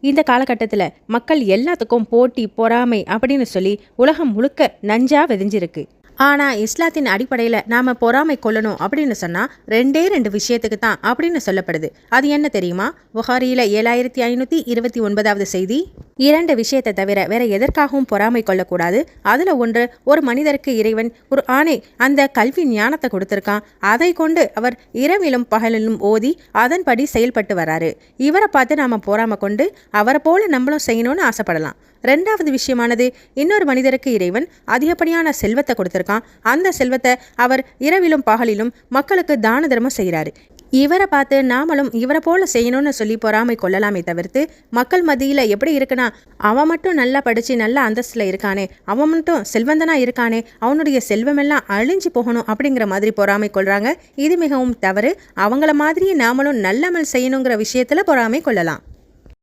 இந்த காலகட்டத்தில் மக்கள் எல்லாத்துக்கும் போட்டி பொறாமை அப்படின்னு சொல்லி உலகம் முழுக்க நஞ்சா விதைஞ்சிருக்கு. ஆனால் இஸ்லாத்தின் அடிப்படையில் நாம் பொறாமை கொள்ளணும் அப்படின்னு சொன்னால் ரெண்டு விஷயத்துக்கு தான் அப்படின்னு சொல்லப்படுது. அது என்ன தெரியுமா? புகாரியில் 7529வது செய்தி. 2 விஷயத்தை தவிர வேற எதற்காகவும் பொறாமை கொள்ளக்கூடாது. அதில் ஒன்று, ஒரு மனிதருக்கு இறைவன் ஒரு ஆணை அந்த கல்வி ஞானத்தை கொடுத்துருக்கான். அதை கொண்டு அவர் இரவிலும் பகலிலும் ஓதி அதன்படி செயல்பட்டு வராரு. இவரை பார்த்து நாம் பொறாமை கொண்டு அவரை போல நம்மளும் செய்யணும்னு ஆசைப்படலாம். 2வது விஷயமானது, இன்னொரு மனிதருக்கு இறைவன் அதிகப்படியான செல்வத்தை கொடுத்துருக்கான். அந்த செல்வத்தை அவர் இரவிலும் பகலிலும் மக்களுக்கு தான தர்மம் செய்கிறாரு. இவரை பார்த்து நாமளும் இவரை போல செய்யணும்னு சொல்லி பொறாமை கொள்ளலாமே தவிர்த்து, மக்கள் மத்தியில் எப்படி இருக்குன்னா, அவன் மட்டும் நல்லா படித்து நல்ல அந்தஸ்தில் இருக்கானே, அவன் மட்டும் செல்வந்தனா இருக்கானே, அவனுடைய செல்வமெல்லாம் அழிஞ்சு போகணும் அப்படிங்கிற மாதிரி பொறாமை கொள்றாங்க. இது மிகவும் தவறு. அவங்கள மாதிரியே நாமளும் நல்லமல் செய்யணுங்கிற விஷயத்தில் பொறாமை கொள்ளலாம்.